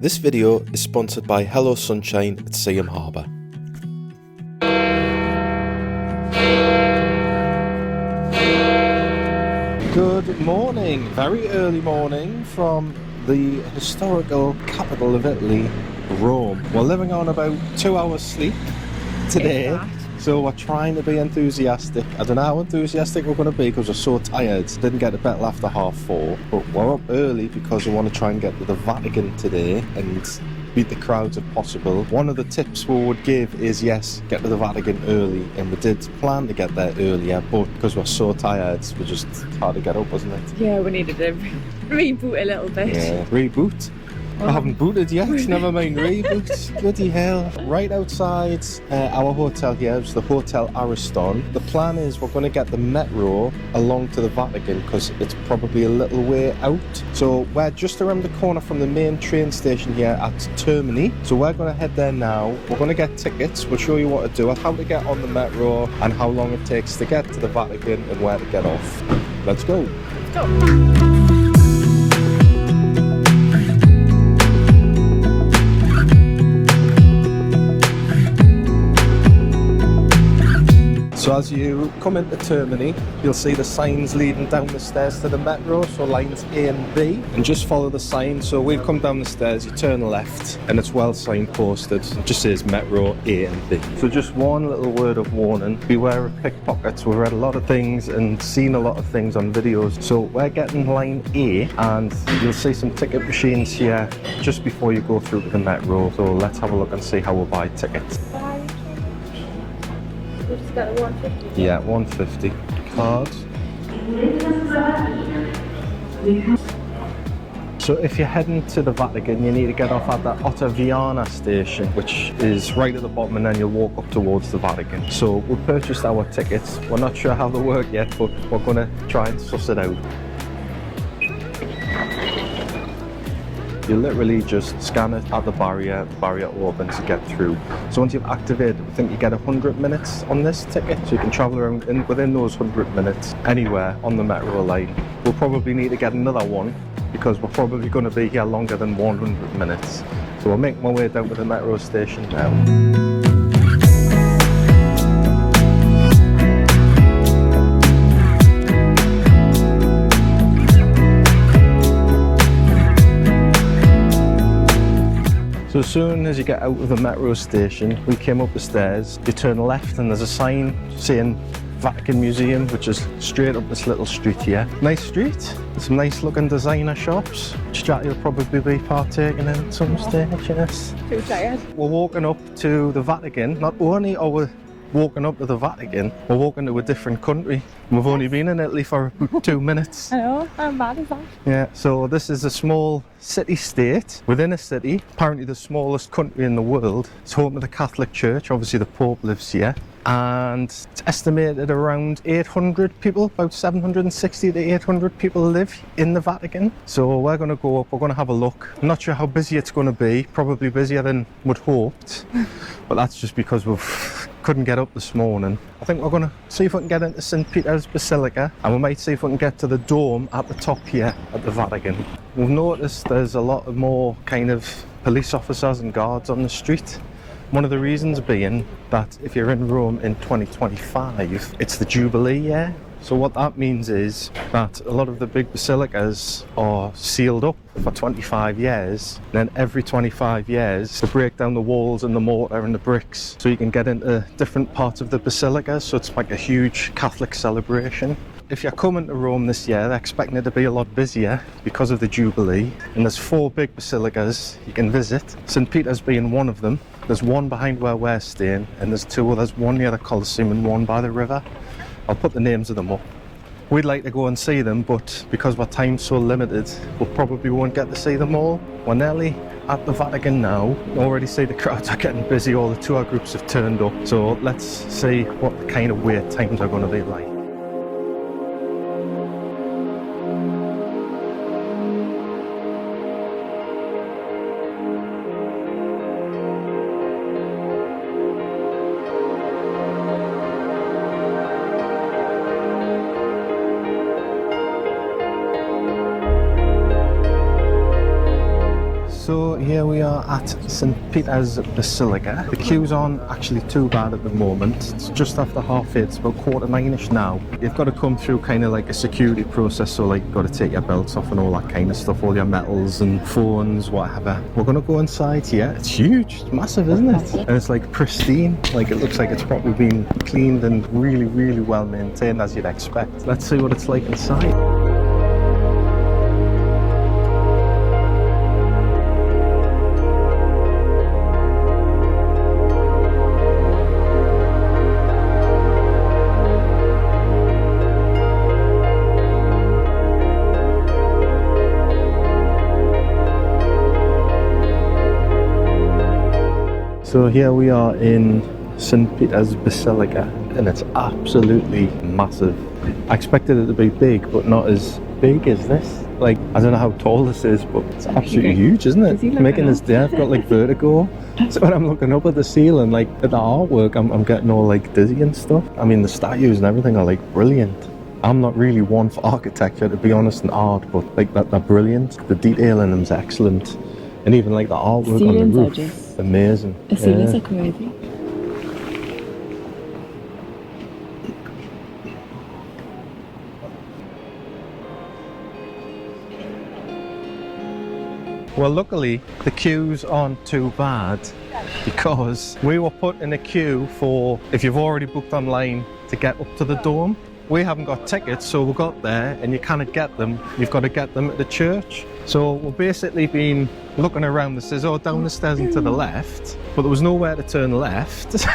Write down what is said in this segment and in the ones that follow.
This video is sponsored by Hello Sunshine at Seaham Harbour. Good morning, very early morning from the historical capital of Italy, Rome. We're living on about 2 hours sleep today, so we're trying to be enthusiastic. I don't know how enthusiastic we're going to be because we're so tired. Didn't get to bed after 4:30, but we're up early because we want to try and get to the Vatican today and beat the crowds if possible. One of the tips we would give is, yes, get to the Vatican early, and we did plan to get there earlier, but because we're so tired, we just had to get up, wasn't it? Yeah, we needed to reboot a little bit. Yeah, reboot. I haven't booted yet, never mind reboot. Bloody hell. Right outside our hotel here is the Hotel Ariston. The plan is we're going to get the metro along to the Vatican because it's probably a little way out. So we're just around the corner from the main train station here at Termini. So we're going to head there now. We're going to get tickets. We'll show you what to do, how to get on the metro and how long it takes to get to the Vatican and where to get off. Let's go. Let's go. So as you come into Termini, you'll see the signs leading down the stairs to the metro, so lines A and B, and just follow the sign. So we've come down the stairs, you turn left, and it's well signposted. It just says metro A and B. So just one little word of warning, beware of pickpockets. We've read a lot of things and seen a lot of things on videos. So we're getting line A, and you'll see some ticket machines here just before you go through to the metro. So let's have a look and see how we buy tickets. We just got a 150. Yeah, 150. Card. So if you're heading to the Vatican, you need to get off at the Ottaviana station, which is right at the bottom, and then you'll walk up towards the Vatican. So we've purchased our tickets. We're not sure how they work yet, but we're going to try and suss it out. You literally just scan it at the barrier opens to get through. So once you've activated, I think you get 100 minutes on this ticket, so you can travel around within those 100 minutes anywhere on the metro line. We'll probably need to get another one because we're probably going to be here longer than 100 minutes. So we'll make my way down to the metro station now. So as soon as you get out of the metro station, we came up the stairs, you turn left and there's a sign saying Vatican Museum, which is straight up this little street here. Nice street, some nice looking designer shops, which you'll probably be partaking in some stage, yes. Too tired. We're walking up to the Vatican. Not only are we walking up to the Vatican, we're walking to a different country. We've only been in Italy for about 2 minutes. I know, how bad is that? Yeah, so this is a small city-state within a city, apparently the smallest country in the world. It's home to the Catholic Church, obviously the Pope lives here, and it's estimated around 800 people, about 760 to 800 people live in the Vatican. So we're going to go up, we're going to have a look. I'm not sure how busy it's going to be, probably busier than we'd hoped, but that's just because we couldn't get up this morning. I think we're going to see if we can get into St. Peter's Basilica, and we might see if we can get to the dome at the top here at the Vatican. We've noticed there's a lot more kind of police officers and guards on the street. One of the reasons being that if you're in Rome in 2025, it's the Jubilee year. So what that means is that a lot of the big basilicas are sealed up for 25 years. Then every 25 years, they break down the walls and the mortar and the bricks so you can get into different parts of the basilica. So it's like a huge Catholic celebration. If you're coming to Rome this year, they're expecting it to be a lot busier because of the Jubilee. And there's 4 big basilicas you can visit, St. Peter's being one of them. There's one behind where we're staying, and there's 2 others, one near the Colosseum and one by the river. I'll put the names of them up. We'd like to go and see them, but because our time's so limited, we probably won't get to see them all. We're nearly at the Vatican now. You already see the crowds are getting busy, all the tour groups have turned up. So let's see what the kind of wait times are going to be like. So here we are at St. Peter's Basilica. The queues aren't actually too bad at the moment. It's just after 8:30, it's about 8:45ish now. You've got to come through kind of like a security process, so like you've got to take your belts off and all that kind of stuff, all your medals and phones, whatever. We're going to go inside here. It's huge, it's massive, isn't it? And it's like pristine, like it looks like it's probably been cleaned and really, really well maintained as you'd expect. Let's see what it's like inside. So here we are in St. Peter's Basilica, and it's absolutely massive. I expected it to be big, but not as big as this. Like, I don't know how tall this is, but it's absolutely huge, isn't it? Making this day, I've got like vertigo. So when I'm looking up at the ceiling, like at the artwork, I'm getting all like dizzy and stuff. I mean, the statues and everything are like brilliant. I'm not really one for architecture, to be honest, and art, but like they're brilliant. The detail in them's excellent. And even like the artwork on the roof, amazing. The ceilings are crazy. Well, luckily the queues aren't too bad, because we were put in a queue for, if you've already booked online, to get up to the dome. We haven't got tickets, so we got there, and you cannot get them. You've got to get them at the church. So we've basically been looking around. This says, oh, down the stairs and to the left, but there was nowhere to turn left.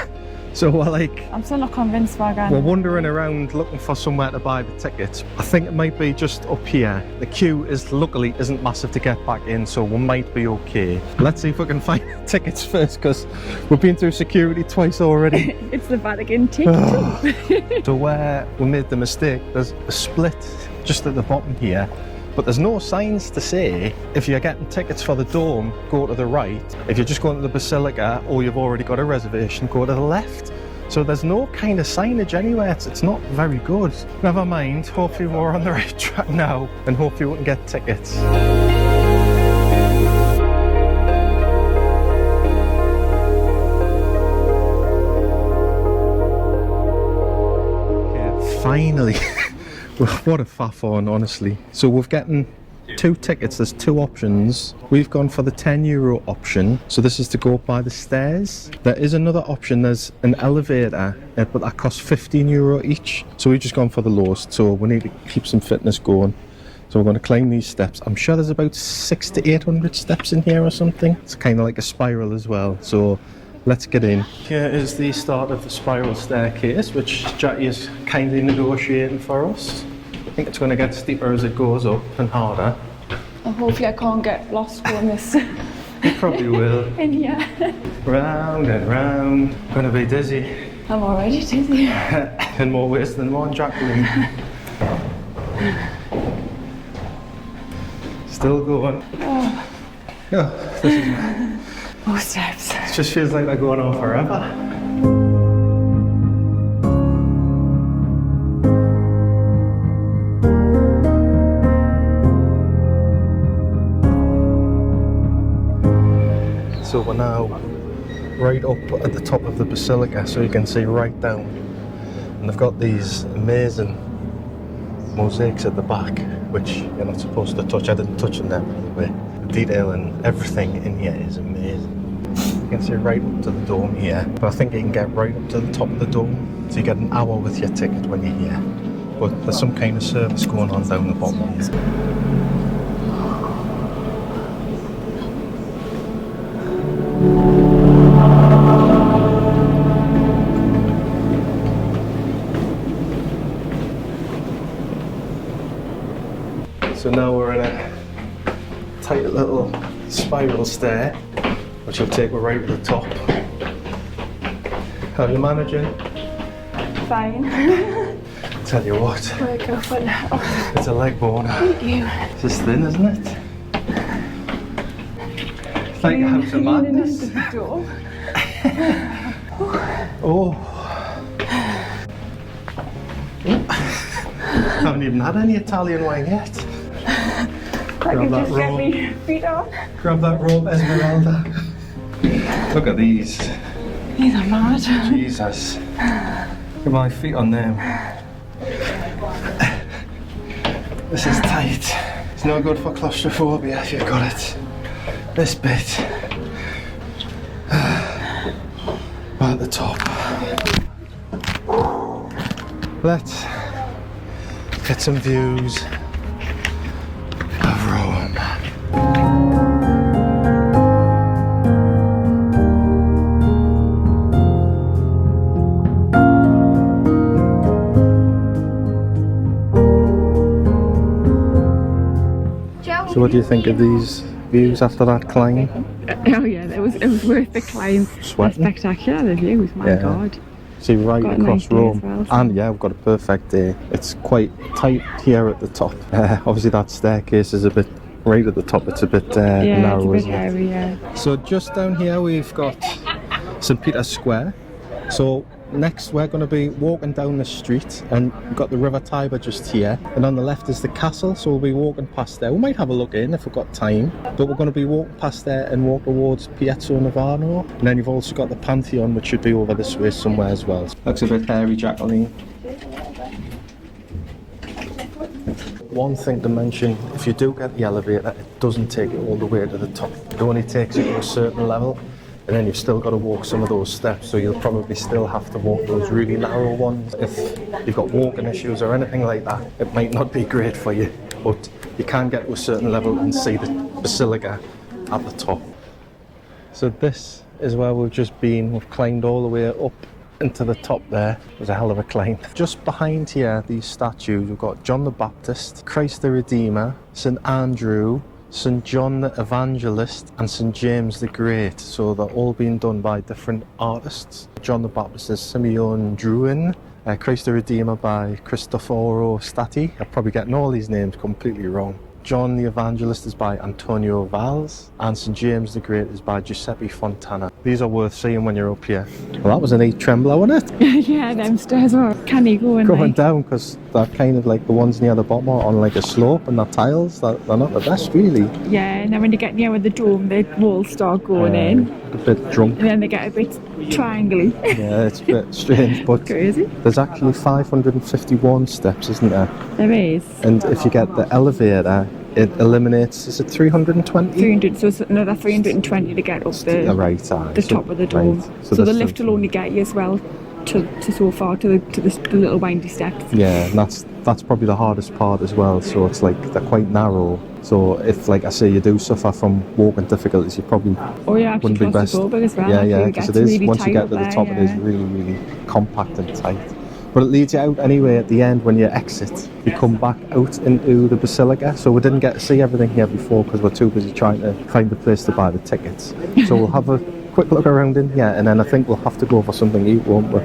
So we're like, I'm still not convinced by going. We're wandering around looking for somewhere to buy the tickets. I think it might be just up here. The queue is luckily isn't massive to get back in, so we might be okay. Let's see if we can find tickets first, because we've been through security twice already. It's the Vatican ticket. So where we made the mistake, there's a split just at the bottom here. But there's no signs to say, if you're getting tickets for the dome, go to the right. If you're just going to the Basilica, or you've already got a reservation, go to the left. So there's no kind of signage anywhere. It's not very good. Never mind, hopefully we're on the right track now, and hopefully we can get tickets. Okay, finally. What a faff on, honestly. So we've gotten 2 tickets, there's 2 options. We've gone for the €10 option, so this is to go up by the stairs. There is another option, there's an elevator, but that costs €15 each. So we've just gone for the lowest, so we need to keep some fitness going. So we're going to climb these steps. I'm sure there's about 600 to 800 steps in here or something. It's kind of like a spiral as well, so let's get in. Here is the start of the spiral staircase, which Jackie is kindly negotiating for us. I think it's going to get steeper as it goes up and harder. And hopefully I can't get lost going this. You probably will. In here. Round and round. Going to be dizzy. I'm already dizzy. In more ways than one, Jacqueline. Still going. Oh. Oh, this is... More steps. It just feels like they're going on forever. So we're now right up at the top of the Basilica, so you can see right down. And they've got these amazing mosaics at the back, which you're not supposed to touch. I didn't touch them there, by the way. The detail and everything in here is amazing. You can see right up to the dome here, but I think you can get right up to the top of the dome, so you get an hour with your ticket when you're here. But there's some kind of service going on down the bottom here. So now we're in a tight little spiral stair, which will take us right to the top. How are you managing? Fine. Tell you what, Wake up for now. it's a leg boner. Thank you. It's just thin, isn't it? It's like a house of madness. Oh. Haven't even had any Italian wine yet. I can that just get rope. me feet on. Grab that rope, Esmeralda. Look at these. These are mad. Jesus. Get my feet on them. This is tight. It's no good for claustrophobia if you've got it. This bit. Right at the top. Let's get some views of Rome. So what do you think of these views after that climb? Oh yeah, it was worth the climb. Sweating? Spectacular, the views, my Yeah. God. See, right Got a across nice day Rome. as well, so- And yeah, we've got a perfect day. It's quite tight here at the top. Obviously that staircase is a bit, right at the top, it's a bit Yeah, narrow, it's a isn't bit it? hairy, yeah. So just down here we've got St. Peter's Square. So next we're going to be walking down the street, and we've got the River Tiber just here, and on the left is the castle, so we'll be walking past there. We might have a look in if we've got time, but we're going to be walking past there and walk towards Piazzo Navona, and then you've also got the Pantheon, which should be over this way somewhere as well. Looks a bit hairy, Jacqueline. One thing to mention, if you do get the elevator, it doesn't take you all the way to the top. It only takes you to a certain level, and then you've still got to walk some of those steps, so you'll probably still have to walk those really narrow ones. If you've got walking issues or anything like that, it might not be great for you, but you can get to a certain level and see the Basilica at the top. So this is where we've just been. We've climbed all the way up into the top there. It was a hell of a climb. Just behind here, these statues, we've got John the Baptist, Christ the Redeemer, St. Andrew, St. John the Evangelist and St. James the Great. So they're all being done by different artists. John the Baptist is Simeon Druin, Christ the Redeemer by Cristoforo Stati. I'm probably getting all these names completely wrong. John the Evangelist is by Antonio Valls, and St. James the Great is by Giuseppe Fontana. These are worth seeing when you're up here. Well, that was an 8 trembler, wasn't it? Yeah, them stairs were canny going. Going Like. down, because they're kind of like the ones near the bottom are on like a slope, and the tiles, they're not the best really. Yeah, and then when you get near with the dome, the walls start going in, A bit drunk. and then they get a bit triangly. Yeah, it's a bit strange, but Crazy. there's actually 551 steps, isn't there? There is. And if you get the elevator, it eliminates, is it 320? 300, so it's another 320 to get up the, Right, the top of the dome. right. So the that's lift will only get you as well to so far to the little windy steps. Yeah, and that's probably the hardest part as well. So it's like they're quite narrow. So if, like I say, you do suffer from walking difficulties, you probably Oh yeah, actually wouldn't be best. claustrophobic as well. Yeah, Like, yeah, it because gets it is. really Once you tight get up to the there, top, it is yeah. really, really compact and tight. But it leads you out anyway at the end when you exit. You come back out into the Basilica. So we didn't get to see everything here before because we're too busy trying to find a place to buy the tickets. So we'll have a quick look around in here, and then I think we'll have to go for something to eat, won't we?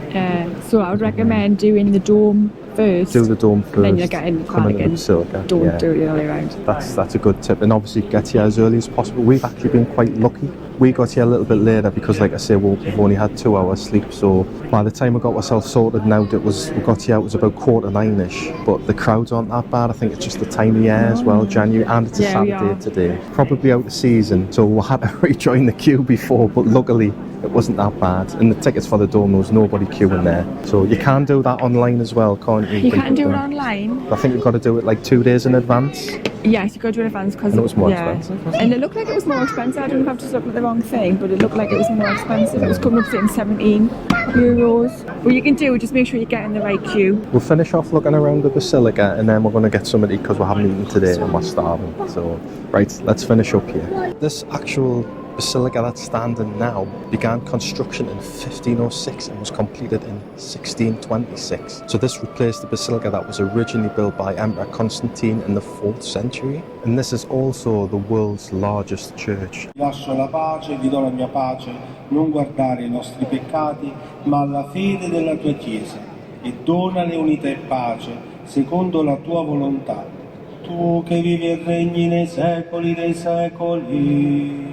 So I would recommend doing the dome first. Do the dome first. And then you're getting come into the Vatican. Basilica. Don't yeah. do it the other way around. That's a good tip, and obviously get here as early as possible. We've actually been quite lucky. We got here a little bit later because, like I say, we've only had 2 hours sleep. So by the time we got ourselves sorted and out, we got here, it was about 8:45ish. But the crowds aren't that bad. I think it's just the time of year as well, January, and it's a Yeah, we Saturday are. today. Probably out of season, so we had to rejoin the queue before, but luckily it wasn't that bad. And the tickets for the dome, there was nobody queuing there. So you can do that online as well, can't you? You can't do it online. I think you've got to do it like 2 days in advance. Yes, you got to do it in advance because And it was more expensive, wasn't And it looked like it was more expensive. I don't know if I've just looked at the wrong thing, but it looked like it was more expensive. It was coming up to €17. What you can do, just make sure you get in the right queue. We'll finish off looking around the Basilica, and then we're going to get something to eat because we're having eaten today and we're starving. So, right, let's finish up here. This actual Basilica that's standing now began construction in 1506 and was completed in 1626. So this replaced the Basilica that was originally built by Emperor Constantine in the 4th century. And this is also the world's largest church. Lascio la pace, vi do la mia pace, non guardare i nostri peccati, ma alla fede della tua Chiesa, e donale unità e pace, secondo la tua volontà. Tu che vivi e regni nei secoli dei secoli.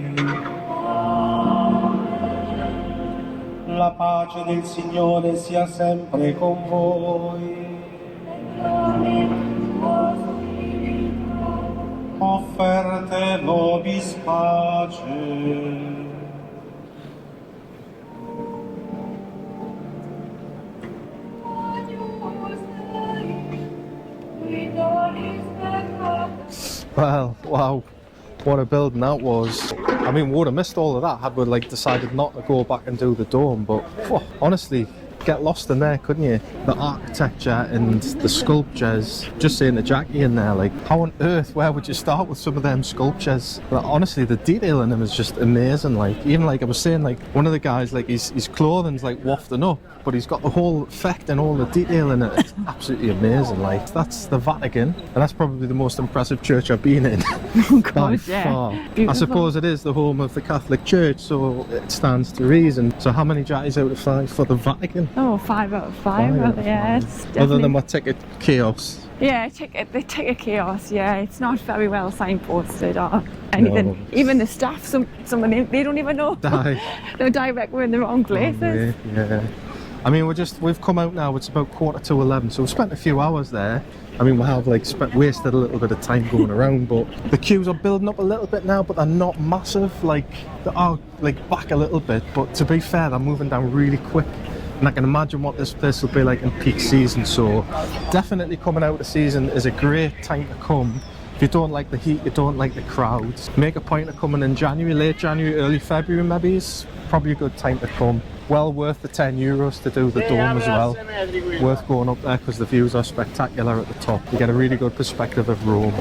La pace del Signore sia sempre con voi. offerte vobis pace. Well, wow, what a building that was. I mean, we would have missed all of that had we like decided not to go back and do the dome, but honestly, get lost in there, couldn't you? The architecture and the sculptures. Just saying to Jackie in there, like, how on earth, where would you start with some of them sculptures? But honestly, the detail in them is just amazing. Like, even like I was saying, like, one of the guys, like, his clothing's like wafting up, but he's got the whole effect and all the detail in it. It's absolutely amazing. Like, that's the Vatican, and that's probably the most impressive church I've been in. Oh God, by yeah. far. Beautiful. I suppose it is the home of the Catholic Church, so it stands to reason. So how many Jackies out of 5 for the Vatican? Oh, 5 out of 5. Five Well, out of yeah, five. it's Other definitely. than my ticket chaos. Yeah, the ticket chaos. Yeah, it's not very well signposted or anything. No. Even the staff, some of them, they don't even know. They're direct. We're in the wrong places. Yeah. I mean, we've come out now. It's about 11:15, so we've spent a few hours there. I mean, we have like wasted a little bit of time going around, but the queues are building up a little bit now, but they're not massive. Like, they are like back a little bit, but to be fair, they're moving down really quick. And I can imagine what this place will be like in peak season, so definitely coming out of the season is a great time to come. If you don't like the heat, you don't like the crowds, make a point of coming in January, late January, early February maybe is probably a good time to come. Well worth the €10 to do the dome as well. Worth going up there because the views are spectacular at the top. You get a really good perspective of Rome.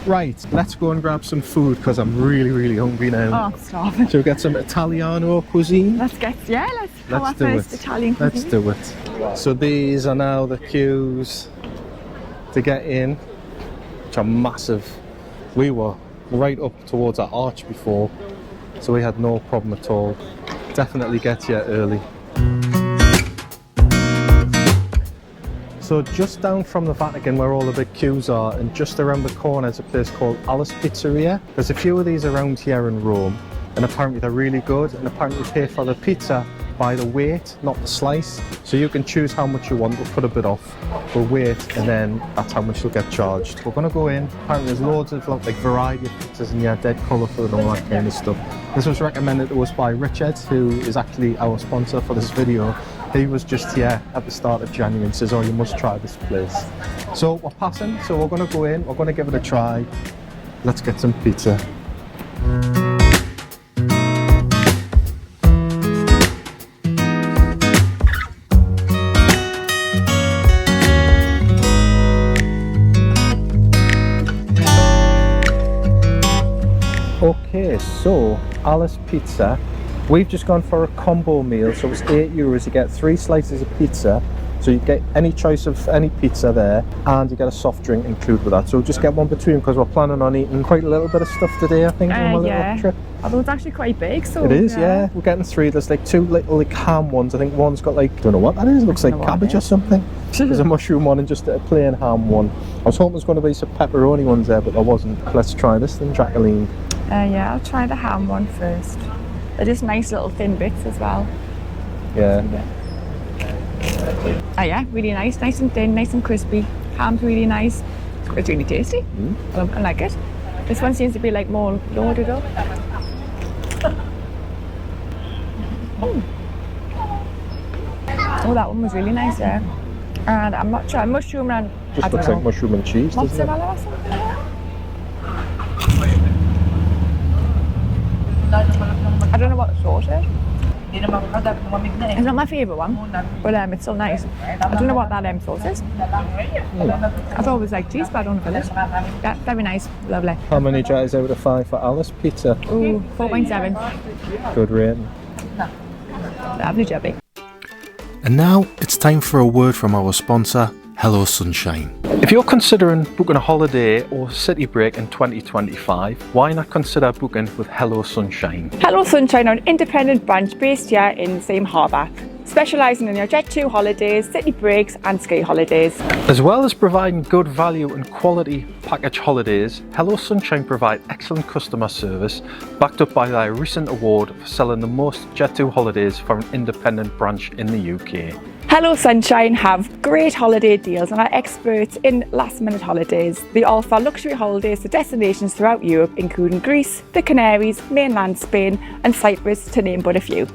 Right, let's go and grab some food because I'm really hungry now. Oh, stop it. So we get some Italiano cuisine. Let's go Let's our do first it. Italian Let's cuisine. do it. So these are now the queues to get in, which are massive. We were right up towards that arch before, so we had no problem at all. Definitely get here early. So just down from the Vatican where all the big queues are, and just around the corner is a place called Alice Pizzeria. There's a few of these around here in Rome, and apparently they're really good, and apparently you pay for the pizza by the weight, not the slice. So you can choose how much you want, we'll put a bit off, we'll wait, and then that's how much you'll get charged. We're gonna go in, apparently there's loads of like variety of pizzas in here, dead colourful and all that kind of stuff. This was recommended to us by Richard, who is actually our sponsor for this video. He was just here at the start of January and says, oh, you must try this place. So we're passing, so we're gonna go in, we're gonna give it a try. Let's get some pizza. Okay, so Alice Pizza. We've just gone for a combo meal, so it's €8. You get 3 slices of pizza, so you get any choice of any pizza there, and you get a soft drink included with that. So just get one between because we're planning on eating quite a little bit of stuff today, I think, on my little trip. Although it's actually quite big, so It is, yeah. We're getting 3. There's like 2 little like ham ones. I think one's got like, don't know what that is. Looks like cabbage or something. There's a mushroom one and just a plain ham one. I was hoping there's going to be some pepperoni ones there, but there wasn't. Let's try this then, Jacqueline. Yeah, I'll try the ham one first. They're just nice little thin bits as well. Yeah. Oh yeah, really nice and thin, nice and crispy. Ham's really nice. It's really tasty. I like it. This one seems to be like more loaded up. Oh, that one was really nice, yeah. And I'm not sure, mushroom and I Just don't looks know, like mushroom and cheese, doesn't it? mozzarella or something like that. I don't know what the sauce is. It's not my favourite one, but it's still nice. I don't know what that sauce is. I've always liked cheese, but I don't know if it is. Yeah, very nice, lovely. How many jars out of 5 for Alice Pizza? Ooh, 4.7. Good rating. Lovely jobby. And now it's time for a word from our sponsor, Hello Sunshine. If you're considering booking a holiday or city break in 2025, why not consider booking with Hello Sunshine? Hello Sunshine are an independent branch based here in the same harbour, specialising in your Jet 2 holidays, city breaks and ski holidays. As well as providing good value and quality package holidays, Hello Sunshine provide excellent customer service, backed up by their recent award for selling the most Jet 2 holidays for an independent branch in the UK. Hello Sunshine have great holiday deals and are experts in last minute holidays. They offer luxury holidays to destinations throughout Europe, including Greece, the Canaries, mainland Spain and Cyprus, to name but a few.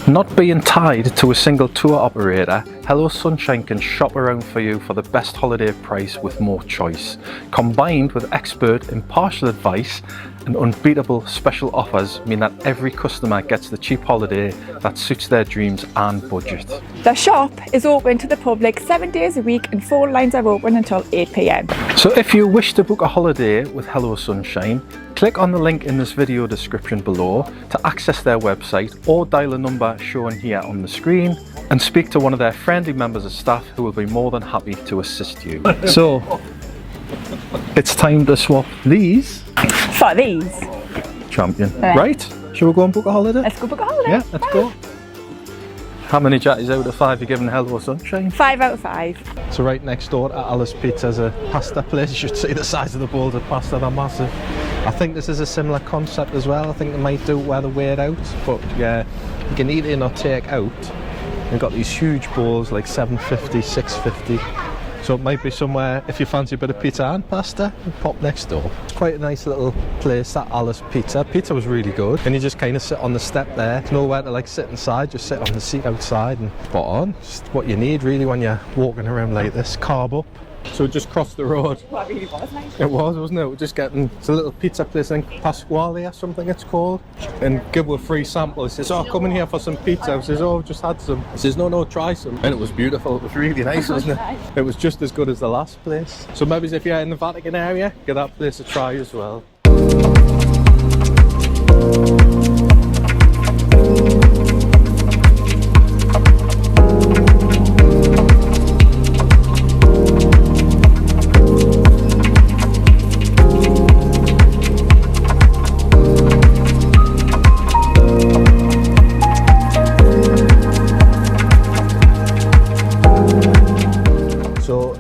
Not being tied to a single tour operator, Hello Sunshine can shop around for you for the best holiday price with more choice. Combined with expert impartial advice and unbeatable special offers mean that every customer gets the cheap holiday that suits their dreams and budget. The shop is open to the public 7 days a week and phone lines are open until 8 p.m. So if you wish to book a holiday with Hello Sunshine, click on the link in this video description below to access their website or dial a number shown here on the screen and speak to one of their friendly members of staff who will be more than happy to assist you. So it's time to swap these For these, champion. Right? Shall we go and book a holiday? let's go book a holiday. Yeah, let's go. How many jatties out of 5 are you giving Hello Sunshine? 5 out of 5. So right next door to Alice Pizza's a pasta place. You should see the size of the bowls of pasta, they're massive. I think this is a similar concept as well. I think they might do it where they weigh it out, but yeah, you can eat in or take out. They've got these huge bowls like 750, 650. So it might be somewhere, if you fancy a bit of pizza and pasta, you pop next door. It's quite a nice little place, that Alice Pizza. Pizza was really good. And you just kind of sit on the step there. There's nowhere to like sit inside, just sit on the seat outside and spot on. Just what you need really when you're walking around like this. Carb up. So just cross the road. Well, it really was nice. It was, wasn't it? We're just getting, it's a little pizza place in Pasquale or something it's called. And give a free sample. He says, oh, come in here for some pizza. I says, oh, I've just had some. He says, no, try some. And it was beautiful. It was really nice, wasn't it? It was just as good as the last place. So maybe if you're in the Vatican area, give that place a try as well.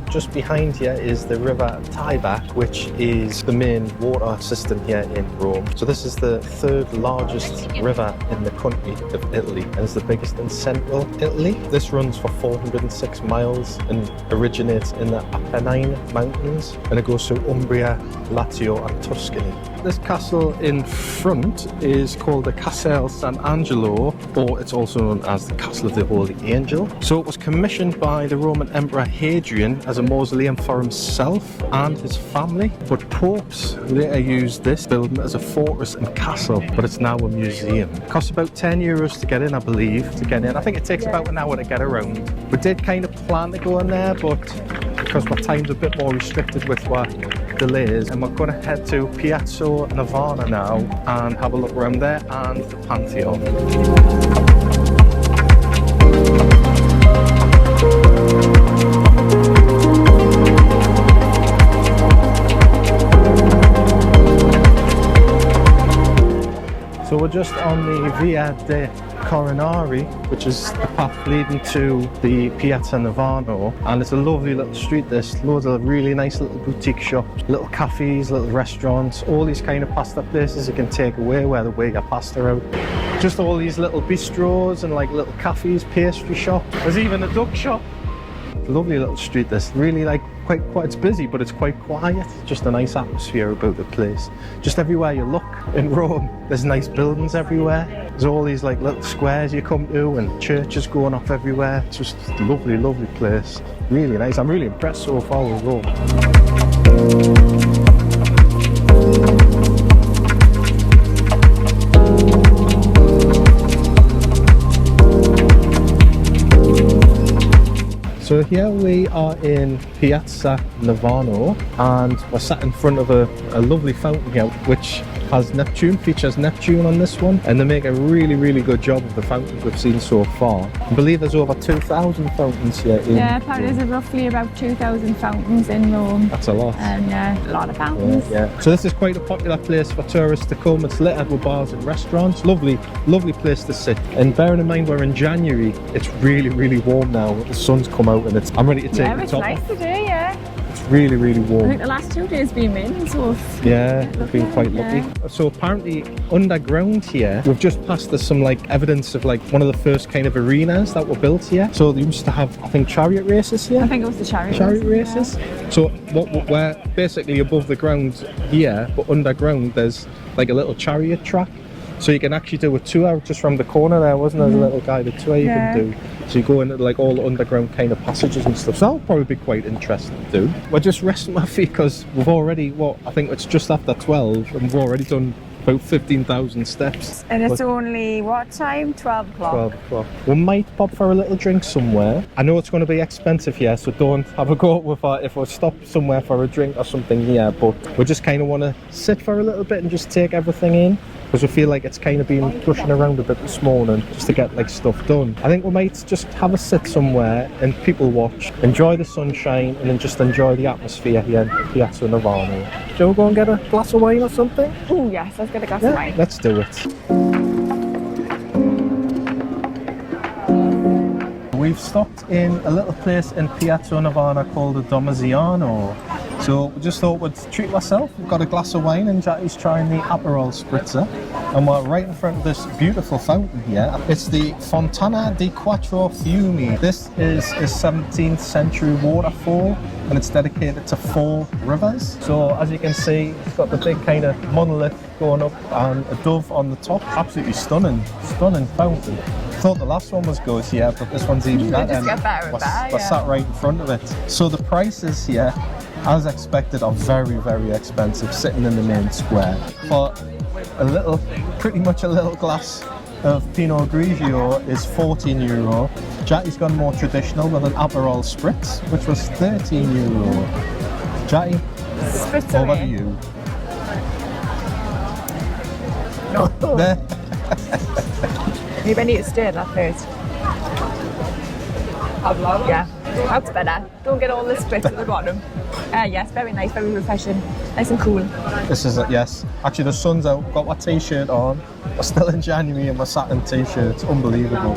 Just behind here is the River Tiber, which is the main water system here in Rome. So this is the 3rd largest river in the country of Italy and is the biggest in central Italy. This runs for 406 miles and originates in the Apennine Mountains, and it goes through Umbria, Lazio and Tuscany. This castle in front is called the Castel Sant'Angelo, or it's also known as the Castle of the Holy Angel. So it was commissioned by the Roman Emperor Hadrian as a mausoleum for himself and his family, but popes later used this building as a fortress and castle, but it's now a museum. It costs about €10 to get in, I believe, I think it takes about an hour to get around. We did kind of plan to go in there, but because our time's a bit more restricted with our delays, and we're going to head to Piazza Navona now and have a look around there and the Pantheon. So we're just on the Via de Coronari, which is the path leading to the Piazza Navona, and it's a lovely little street. There's loads of really nice little boutique shops, little cafes, little restaurants, all these kind of pasta places you can take away where they weigh your pasta out. Just all these little bistros and like little cafes, pastry shops. There's even a duck shop. Lovely little street. This really like quite it's busy, but it's quite quiet. Just a nice atmosphere about the place. Just everywhere you look in Rome, there's nice buildings everywhere. There's all these like little squares you come to and churches going off everywhere. It's just a lovely, lovely place. Really nice. I'm really impressed so far with Rome. So here we are in Piazza Navona, and we're sat in front of a lovely fountain here which has Neptune, features Neptune on this one, and they make a really good job of the fountains we've seen so far. I believe there's over 2,000 fountains here in apparently there's roughly about 2,000 fountains in Rome. That's a lot. And a lot of fountains. Yeah. So this is quite a popular place for tourists to come. It's littered with bars and restaurants. Lovely place to sit. And bearing in mind we're in January, it's really warm now. The sun's come out and I'm ready to take the top off. It's nice today, yeah. It's Really, really I warm. think the last 2 days been raining, so Yeah, we've been quite lucky. So apparently underground here, we've just passed there's some like evidence of like one of the first kind of arenas that were built here. So they used to have, I think, chariot races here. I think it was the chariot Races. So we're basically above the ground here, but underground there's like a little chariot track. So you can actually do a tour just from the corner there, wasn't there? There's a little guided tour you can do. So you go into like all the underground kind of passages and stuff. So that'll probably be quite interesting to do. We're just resting my feet because we've already, I think it's just after 12 and we've already done about 15,000 steps. And it's only, what time? 12 o'clock. 12 o'clock. We might pop for a little drink somewhere. I know it's going to be expensive here, so don't have a go with if we stop somewhere for a drink or something here, but we just kind of want to sit for a little bit and just take everything in. Because we feel like it's kind of been pushing around a bit this morning just to get like stuff done. I think we might just have a sit somewhere and people watch, enjoy the sunshine and then just enjoy the atmosphere here in Piazza Navona. Shall we go and get a glass of wine or something? Oh yes, let's get a glass of wine. Let's do it. We've stopped in a little place in Piazza Navona called the Domiziano. So we just thought we'd treat ourselves. We've got a glass of wine and Jackie's trying the Aperol Spritzer. And we're right in front of this beautiful fountain here. It's the Fontana di Quattro Fiumi. This is a 17th century waterfall and it's dedicated to 4 rivers. So as you can see, it's got the big kind of monolith going up and a dove on the top. Absolutely stunning fountain. I thought the last one was good, yeah, but this one's even better. Just get better and better, We're sat right in front of it. So the prices here, as expected, are very, very expensive, sitting in the main square. For pretty much a little glass of Pinot Grigio is €14. Jackie's gone more traditional with an Aperol Spritz, which was €13. Jackie, over to you. No. There. Maybe I need to stir that first. Yeah, that's better. Don't get all the spritz at the bottom. Yes, very nice, very refreshing. Nice and cool. This is it, yes. Actually, the sun's out. We've got our t-shirt on. We're still in January and we're sat in t-shirts. Unbelievable.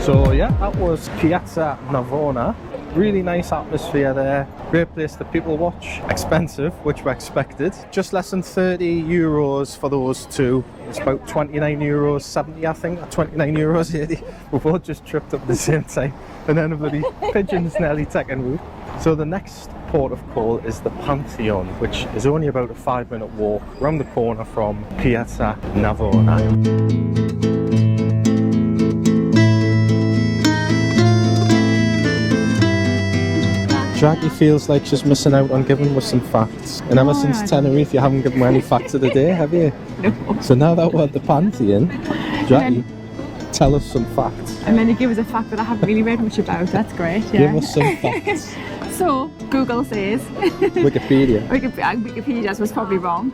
So yeah, that was Piazza Navona. Really nice atmosphere there. Great place to people watch. Expensive, which we expected. Just less than €30 for those two. It's about €29.70, I think, or €29.80. We both just tripped up at the same time. And then a bloody pigeon's nearly taken root. So the next port of call is the Pantheon, which is only about a 5-minute walk around the corner from Piazza Navona. Jackie feels like she's missing out on giving us some facts. And ever since Tenerife, you haven't given me any facts of the day, have you? No. So now that we're at the Pantheon, Jackie, tell us some facts. And then you give us a fact that I haven't really read much about. That's great. Yeah. Give us some facts. So, Google says... Wikipedia. Wikipedia was probably wrong.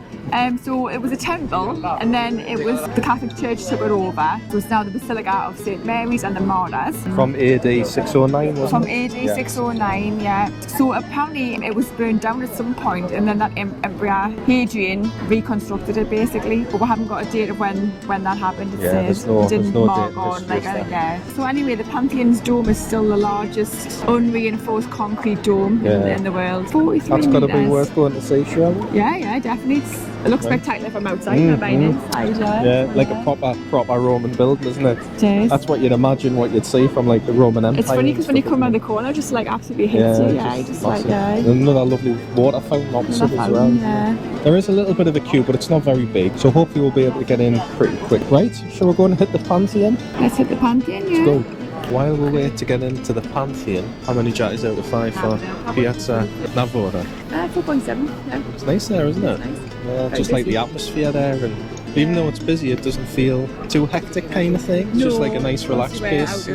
So it was a temple, and then it was the Catholic Church took it over. So it's now the Basilica of St. Mary's and the Martyrs. From AD 609, wasn't From it? AD 609, yeah. So apparently it was burned down at some point, and then that Emperor Hadrian reconstructed it basically. But we haven't got a date of when that happened. It says there's no mark date on yeah. So anyway, the Pantheon's dome is still the largest unreinforced concrete dome in the world. 43 That's got to be metres. worth going to see, surely. Yeah, definitely. It looks spectacular from outside, not by inside. Yeah, like a proper Roman building, isn't it? It is. That's what you'd imagine what you'd see from like the Roman Empire. It's funny because when you come around the corner, just like absolutely hits you. Yeah, just like another lovely water fountain opposite as well. Yeah. There is a little bit of a queue, but it's not very big, so hopefully we'll be able to get in pretty quick. Right, shall we go and hit the Pantheon? Let's hit the Pantheon, yeah. Let's go. While we wait to get into the Pantheon, how many Jatties out of 5 for Piazza Navona? 4.7, yeah. It's nice there, isn't it? It's nice. Yeah, just like the atmosphere there, and even though it's busy, it doesn't feel too hectic kind of thing. It's just like a nice relaxed pace.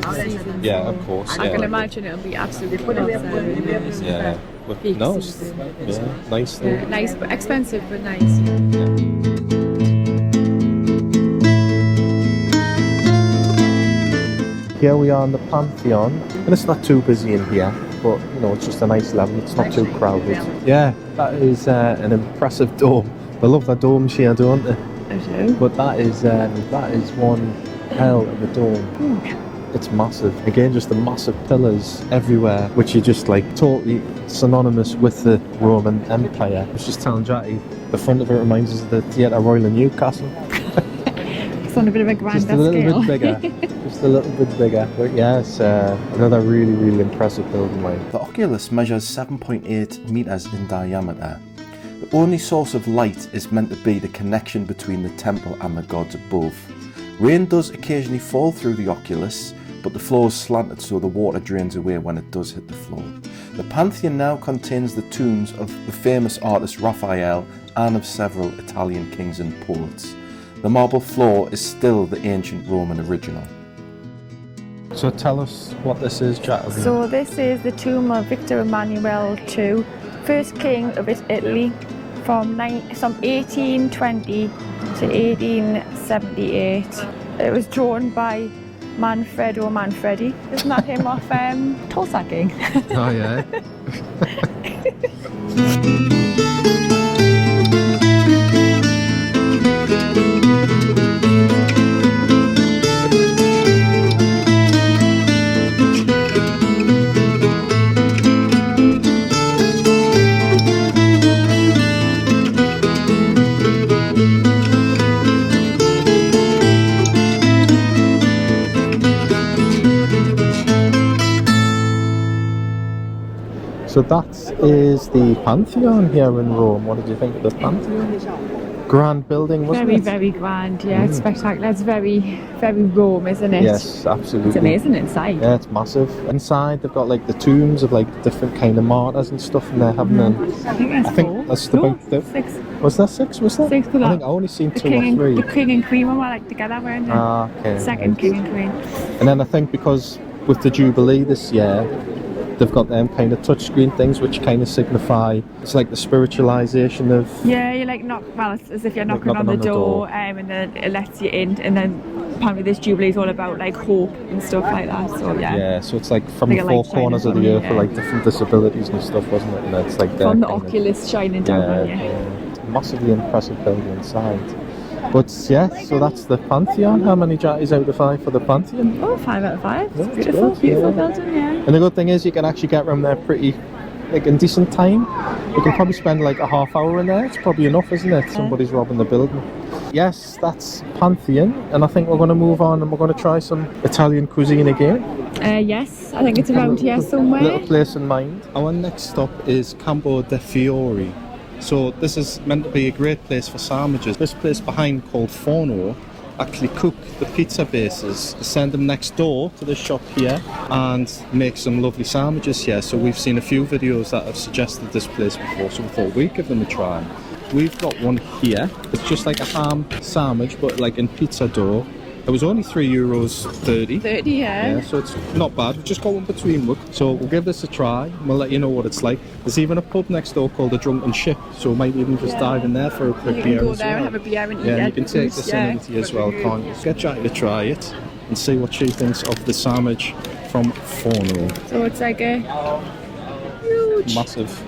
Yeah, of course. I can imagine it'll be absolutely full outside. Yeah, but no, nice though. Yeah, nice, but expensive, but nice. Here we are in the Pantheon, and it's not too busy in here, but you know, it's just a nice level, it's not too crowded. Yeah, that is an impressive dome. I love the domes here, don't they? I do. But that is one hell of a dome. it's massive. Again, just the massive pillars everywhere, which are just like totally synonymous with the Roman Empire. I was just telling Jackie, the front of it reminds us of the Theatre Royal in Newcastle. It's on a bit of a grander Just a little scale. bit bigger. Just a little bit bigger. But yeah, it's another really, really impressive building, like. The oculus measures 7.8 metres in diameter. The only source of light is meant to be the connection between the temple and the gods above. Rain does occasionally fall through the oculus, but the floor is slanted so the water drains away when it does hit the floor. The Pantheon now contains the tombs of the famous artist Raphael and of several Italian kings and poets. The marble floor is still the ancient Roman original. So tell us what this is, Jack. So this is the tomb of Victor Emmanuel II, first king of Italy from 1820 to 1878. It was drawn by Manfredo Manfredi. Isn't that him off Tulsa King? Oh yeah. So that is the Pantheon here in Rome. What did you think of the Pantheon? Grand building, wasn't Very, it? very grand, yeah. It's spectacular. It's very, very Rome, isn't it? Yes, absolutely. It's amazing inside. Yeah, it's massive. Inside they've got like the tombs of like different kind of martyrs and stuff in there, haven't they? I think four. That's No, about the, 6. Was that 6? Was that? 6 I think I only seen 2 or 3. The king and queen one were like together, weren't they? Ah, okay. Second king and queen. And then I think because with the Jubilee this year, they've got them kind of touchscreen things which kind of signify, it's like the spiritualization of... Yeah, you like it's as if you're knocking on the door, and then it lets you in, and then apparently this Jubilee is all about like hope and stuff like that, so yeah. Yeah, so it's like from Like the a four light shining corners of the on you, earth for like different disabilities and stuff, wasn't it? And it's like From the kind of- oculus shining down on you. yeah. Massively impressive building inside. But yeah, so that's the Pantheon. How many Jatties out of 5 for the Pantheon? Oh, 5 out of 5. Yeah, It's it's beautiful, good, beautiful yeah. building, yeah. And the good thing is you can actually get around there pretty, like in decent time. You can probably spend like a half hour in there. It's probably enough, isn't it? Somebody's robbing the building. Yes, that's Pantheon, and I think we're going to move on and we're going to try some Italian cuisine again. Yes, I think it's around here somewhere. Little place in mind. Our next stop is Campo de Fiori. So this is meant to be a great place for sandwiches. This place behind called Forno actually cook the pizza bases, send them next door to the shop here and make some lovely sandwiches here. So we've seen a few videos that have suggested this place before, so we thought we'd give them a try. We've got one here. It's just like a ham sandwich but like in pizza dough. It was only €3.30. 30, yeah. Yeah, so it's not bad. We've just got one between work. So we'll give this a try and we'll let you know what it's like. There's even a pub next door called the Drunken Ship, so we might even just dive in there for a quick You beer can go as there well. and have a beer and eat Yeah, and it. you can take this in with you as well, can't you? Get Jackie to try it and see what she thinks of the sandwich from Forno. So it's like a huge... Massive.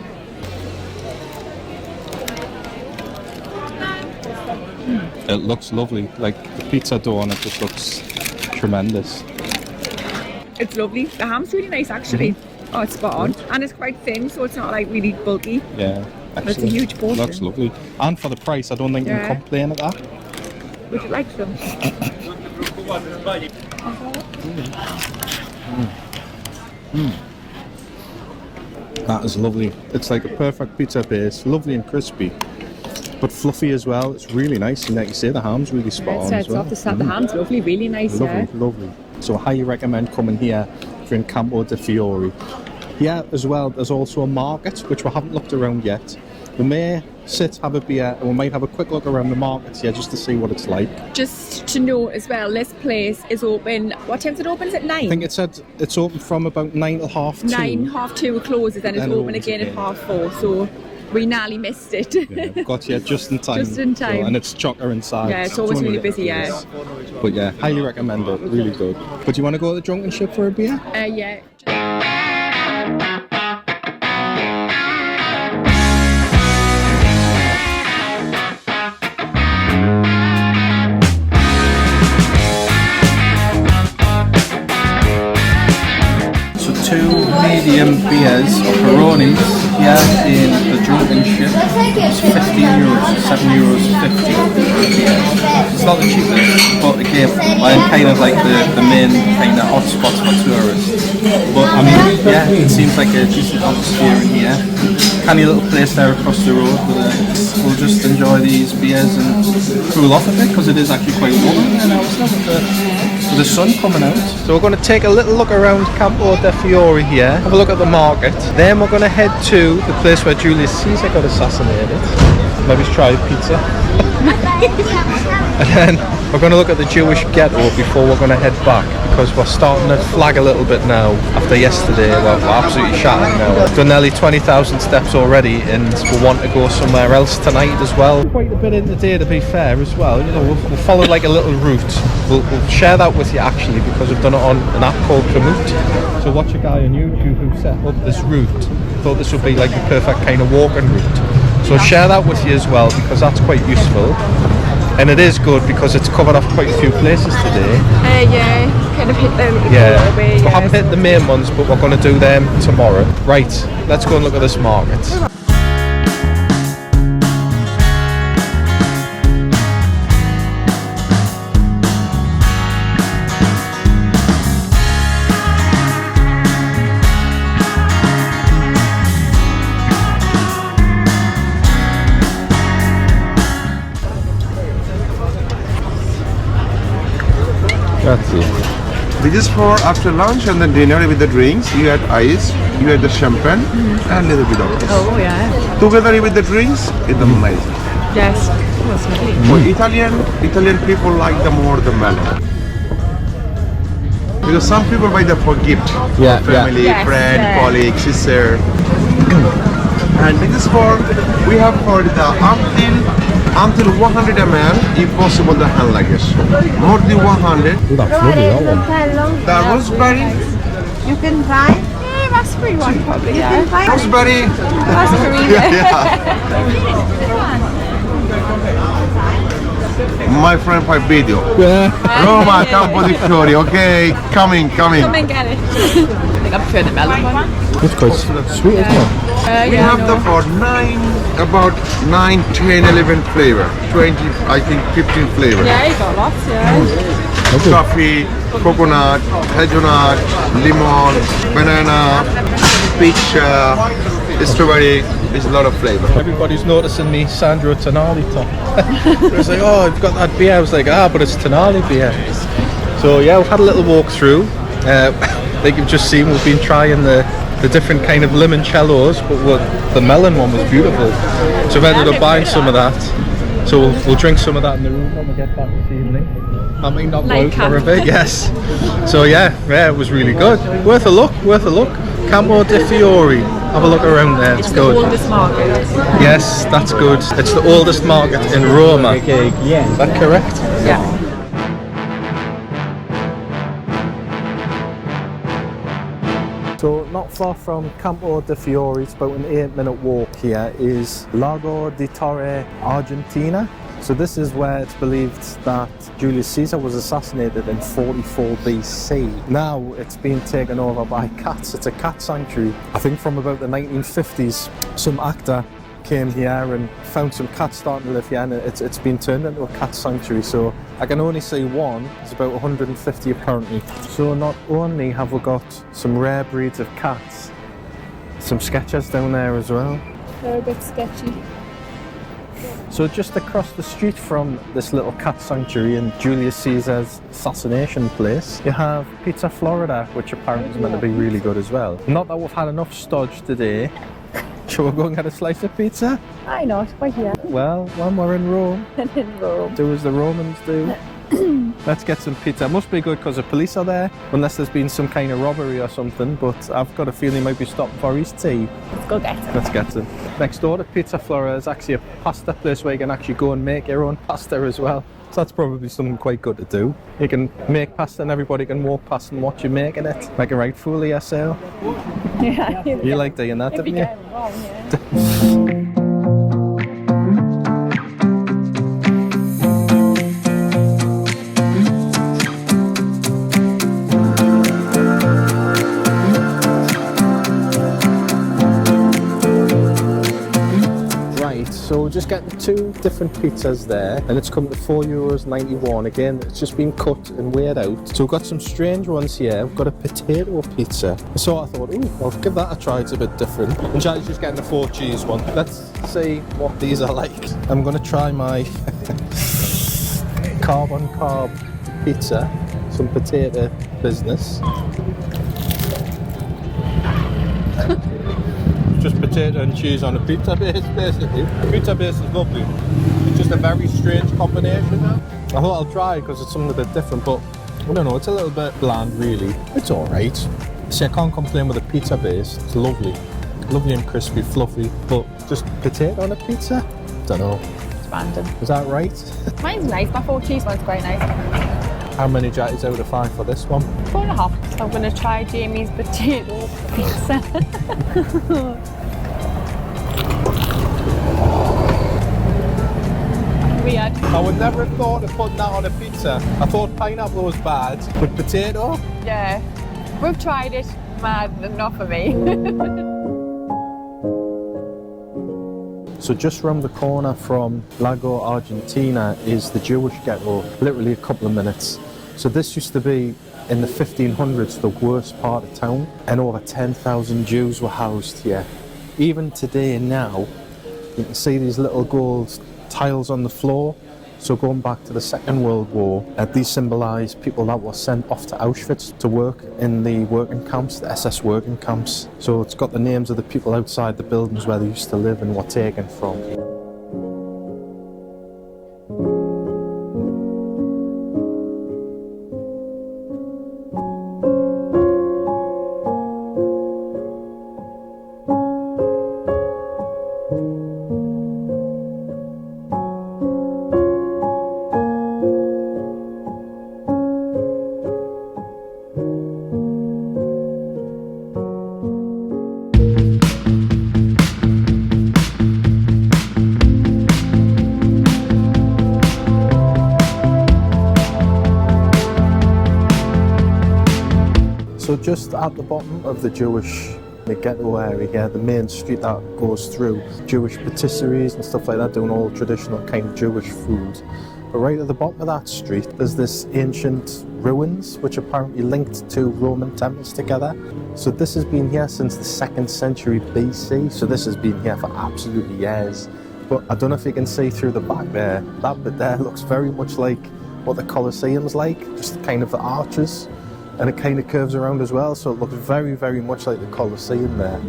It looks lovely, like the pizza dough on it just looks tremendous. It's lovely. The ham's really nice actually. Oh, it's spot on. And it's quite thin, so it's not like really bulky. Yeah, But it's a huge portion. Looks lovely. And for the price, I don't think you Yeah. can complain at that. Would you like some? That is lovely. It's like a perfect pizza base, lovely and crispy, but fluffy as well. It's really nice, and like you say, the ham's really spot on as It's well. off the ham's lovely, really nice, Lovely, yeah. lovely. So I highly recommend coming here if you're in Campo de Fiori. Here as well, there's also a market, which we haven't looked around yet. We may sit, have a beer, and we might have a quick look around the markets here just to see what it's like. Just to note as well, this place is open. What time's it open? Is it 9? I think it said it's open from about 9 till half 2. 9, half 2 it closes, and it's Then open opens again at again. half 4. So we nearly missed it. Yeah, got here just in time. Just in time. So, and it's chocker inside. Yeah, it's always only really a little busy, yeah. place. But yeah, highly recommend it. Really good. But do you want to go to the Drunken Ship for a beer? Yeah. beers or Peronis here in the drunken ship. It's 15 euros, €7.50 for a beer. It's not the cheapest, but again, I'm kind of like the main kind of hotspots for tourists. But I mean, yeah, it seems like a decent atmosphere in here. Canny little place there across the road, but we'll just enjoy these beers and cool off a bit because it is actually quite warm here now, isn't it, with the sun coming out. So we're going to take a little look around Campo de Fiori here, have a look at the market. Then we're going to head to the place where Julius Caesar got assassinated. Maybe try a pizza. And then we're going to look at the Jewish ghetto before we're going to head back, because we're starting to flag a little bit now after yesterday. We're absolutely shattered now. We've done nearly 20,000 steps already and we want to go somewhere else tonight as well. Quite a bit in the day, to be fair, as well. You know, we'll follow like a little route. We'll share that with you actually, because we've done it on an app called Komoot. So watch a guy on YouTube who set up this route. Thought this would be like the perfect kind of walking route. So share that with you as well, because that's quite useful. And it is good because it's covered off quite a few places today. Yeah, kind of hit them. We haven't hit the main ones, but we're going to do them tomorrow. Right, let's go and look at this market. This is for after lunch and then dinner with the drinks. You had ice, you had the champagne, and a little bit of this. Oh yeah. Together with the drinks, it's amazing. Yes. That's lovely. For Italian people like the more the melon. Because some people buy them for gift. Yeah, for family, yeah. friend, Yes, yeah. colleague, sister. And this is for, we have for the until 100 ml, if possible, the hand luggage. More than 100. Ooh, that's lovely, that one. The raspberry, You can try. Yeah, raspberry one probably. You Yeah. can try. raspberry. Raspberry. My friend by video. Yeah. Roma, Campo di Fiori. Okay, coming. Come and get it. I think I prefer the melon one. It's quite sweet, isn't it? We have the for about 9, 10, 11 flavor. 20, I think 15 flavor. Yeah, you got lots, yeah. Coffee, coconut, hazelnut, lemon, banana, peach, strawberry. There's a lot of flavor. Everybody's noticing me Sandro Tonali top. It was like, oh, I've got that beer. I was like, but it's Tonali beer. So yeah, we've had a little walk through. Like you've just seen, we've been trying the different kind of limoncellos, but the melon one was beautiful. So I've ended up buying some of that. So we'll drink some of that in the room when we get back this evening. I might not go out for a bit, yes. So yeah, it was really good. Worth a look. Campo de Fiori. Have a look around there, it's good. The oldest market. Yes, that's good. It's the oldest market in Roma. Is that correct? Yeah. So not far from Campo de Fiori, it's about an 8-minute walk here, is Largo di Torre, Argentina. So this is where it's believed that Julius Caesar was assassinated in 44 BC. Now it's been taken over by cats. It's a cat sanctuary. I think from about the 1950s, some actor came here and found some cats starting to live here, and it's been turned into a cat sanctuary. So I can only see one. It's about 150 apparently. So not only have we got some rare breeds of cats, some sketchers down there as well. They're a bit sketchy. So just across the street from this little cat sanctuary and Julius Caesar's assassination place, you have Pizza Florida, which apparently is meant to be really good as well. Not that we've had enough stodge today. Shall we go and get a slice of pizza? Why not? Why here? Well, when we're in Rome, In Rome. do as the Romans do. Let's get some pizza. It must be good because the police are there, unless there's been some kind of robbery or something, but I've got a feeling he might be stopping for his tea. Let's go get it. Let's get some. Next door to Pizza Flora is actually a pasta place where you can actually go and make your own pasta as well. So that's probably something quite good to do. You can make pasta and everybody can walk past and watch you making it. Make a right fool of yourself. Yeah. You like doing that, didn't you? Wrong, yeah. we're just getting 2 different pizzas there, and it's come to €4.91. Again, it's just been cut and weighed out. So we've got some strange ones here. We've got a potato pizza. So I thought, ooh, I'll give that a try. It's a bit different. And Charlie's just getting the 4 cheese one. Let's see what these are like. I'm gonna try my carb on carb pizza, some potato business. Just potato and cheese on a pizza base, basically. The pizza base is lovely. It's just a very strange combination. I thought I'll try because it's something a bit different, but I don't know, it's a little bit bland really. It's alright. See, I can't complain with a pizza base. It's lovely. Lovely and crispy, fluffy, but just potato on a pizza? Don't know. It's random. Is that right? Mine's nice. My 4 cheese one's quite nice. How many jatties out of 5 for this one? 4.5. I'm going to try Jamie's potato pizza. Weird. I would never have thought of putting that on a pizza. I thought pineapple was bad, but potato? Yeah. We've tried it. Man, not for me. So just round the corner from Largo, Argentina is the Jewish Ghetto, literally a couple of minutes. So this used to be, in the 1500s, the worst part of town, and over 10,000 Jews were housed here. Even today now, you can see these little gold tiles on the floor. So going back to the Second World War, these symbolise people that were sent off to Auschwitz to work in the working camps, the SS working camps. So it's got the names of the people outside the buildings where they used to live and were taken from. So just at the bottom of the ghetto area here, the main street that goes through, Jewish patisseries and stuff like that, doing all traditional kind of Jewish food. But right at the bottom of that street, there's this ancient ruins, which apparently linked 2 Roman temples together. So this has been here since the 2nd century BC, so this has been here for absolutely years. But I don't know if you can see through the back there, that bit there looks very much like what the Colosseum's like, just kind of the arches. And it kind of curves around as well, so it looks very, very much like the Colosseum there.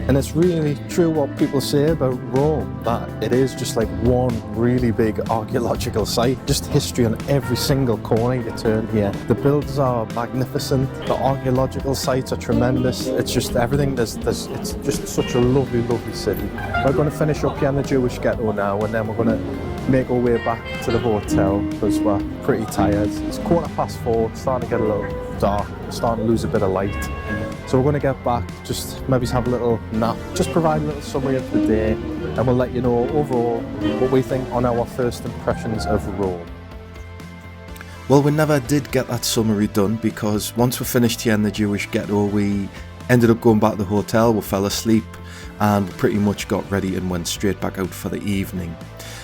And it's really true what people say about Rome, that it is just like one really big archaeological site. Just history on every single corner you turn here. The buildings are magnificent, the archaeological sites are tremendous. It's just everything, it's just such a lovely, lovely city. We're going to finish up here in the Jewish Ghetto now, and then we're going to make our way back to the hotel because we're pretty tired. It's 4:15, it's starting to get a little dark, starting to lose a bit of light. So we're going to get back, just maybe have a little nap, just provide a little summary of the day, and we'll let you know overall what we think on our first impressions of Rome. Well, we never did get that summary done because once we finished here in the Jewish Ghetto, we ended up going back to the hotel, we fell asleep, and we pretty much got ready and went straight back out for the evening.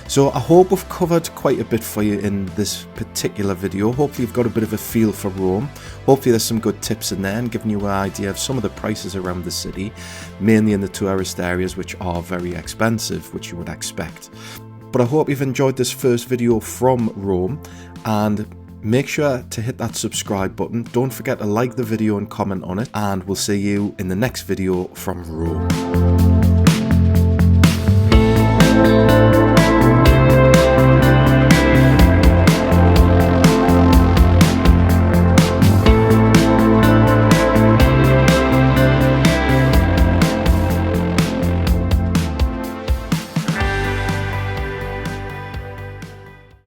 So I hope we've covered quite a bit for you in this particular video. Hopefully you've got a bit of a feel for Rome. Hopefully there's some good tips in there and giving you an idea of some of the prices around the city, mainly in the tourist areas, which are very expensive, which you would expect. But I hope you've enjoyed this first video from Rome, and make sure to hit that subscribe button. Don't forget to like the video and comment on it, and we'll see you in the next video from Rome.